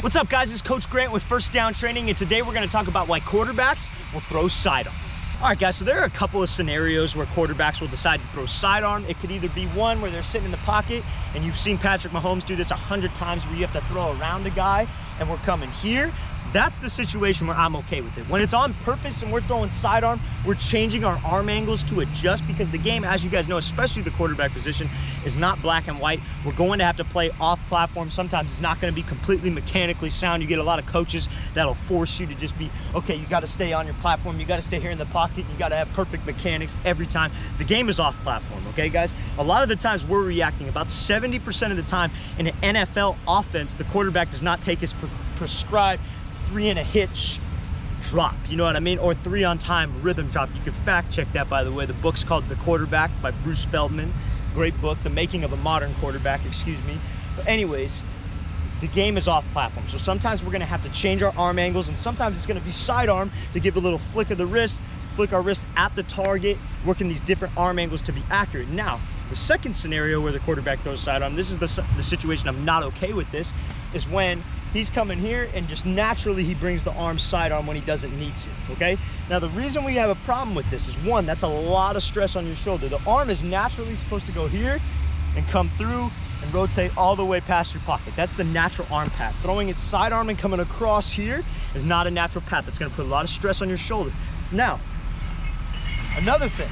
What's up, guys? This is Coach Grant with First Down Training, and today we're going to talk about why quarterbacks will throw sidearm. All right, guys, so there are a couple of scenarios where quarterbacks will decide to throw sidearm. It could either be one where they're sitting in the pocket, and you've seen Patrick Mahomes do this 100 times, where you have to throw around the guy, and we're coming here. That's the situation where I'm okay with it. When it's on purpose and we're throwing sidearm, we're changing our arm angles to adjust, because the game, as you guys know, especially the quarterback position, is not black and white. We're going to have to play off platform. Sometimes it's not going to be completely mechanically sound. You get a lot of coaches that'll force you to just be, okay, you got to stay on your platform. You got to stay here in the pocket. You got to have perfect mechanics every time. The game is off platform, okay, guys? A lot of the times we're reacting. About 70% of the time in an NFL offense, the quarterback does not take his prescribed 3 and a hitch drop, you know what I mean? Or 3 on time rhythm drop. You can fact check that, by the way. The book's called The Quarterback by Bruce Feldman. Great book, The Making of a Modern Quarterback, excuse me. But anyways, the game is off platform. So sometimes we're gonna have to change our arm angles, and sometimes it's gonna be sidearm to give a little flick of the wrist, flick our wrist at the target, working these different arm angles to be accurate. Now, the second scenario where the quarterback throws sidearm, this is the situation I'm not okay with this, is when he's coming here and just naturally he brings the arm sidearm when he doesn't need to, okay? Now, the reason we have a problem with this is, one, that's a lot of stress on your shoulder. The arm is naturally supposed to go here and come through and rotate all the way past your pocket. That's the natural arm path. Throwing it sidearm and coming across here is not a natural path. That's gonna put a lot of stress on your shoulder. Now, another thing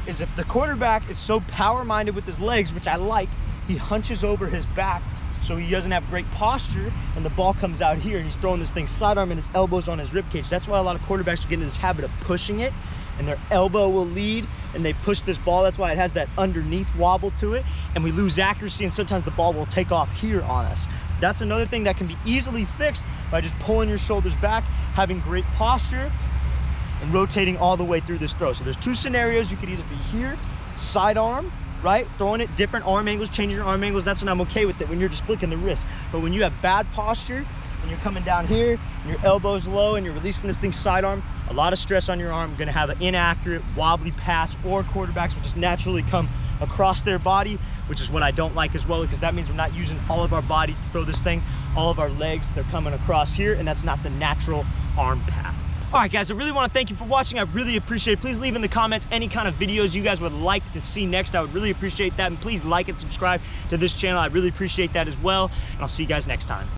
is, if the quarterback is so power-minded with his legs, which I like, he hunches over his back so he doesn't have great posture, and the ball comes out here and he's throwing this thing sidearm and his elbow's on his rib cage. That's why a lot of quarterbacks get in this habit of pushing it, and their elbow will lead and they push this ball. That's why it has that underneath wobble to it, and we lose accuracy, and sometimes the ball will take off here on us. That's another thing that can be easily fixed by just pulling your shoulders back, having great posture, and rotating all the way through this throw. So there's 2 scenarios. You could either be here, sidearm, right? Throwing it, different arm angles, changing your arm angles. That's when I'm okay with it, when you're just flicking the wrist. But when you have bad posture and you're coming down here and your elbow's low and you're releasing this thing sidearm, a lot of stress on your arm, gonna have an inaccurate, wobbly pass, or quarterbacks will just naturally come across their body, which is what I don't like as well, because that means we're not using all of our body to throw this thing. All of our legs, they're coming across here, and that's not the natural arm path. All right, guys, I really want to thank you for watching. I really appreciate it. Please leave in the comments any kind of videos you guys would like to see next. I would really appreciate that. And please like and subscribe to this channel. I really appreciate that as well. And I'll see you guys next time.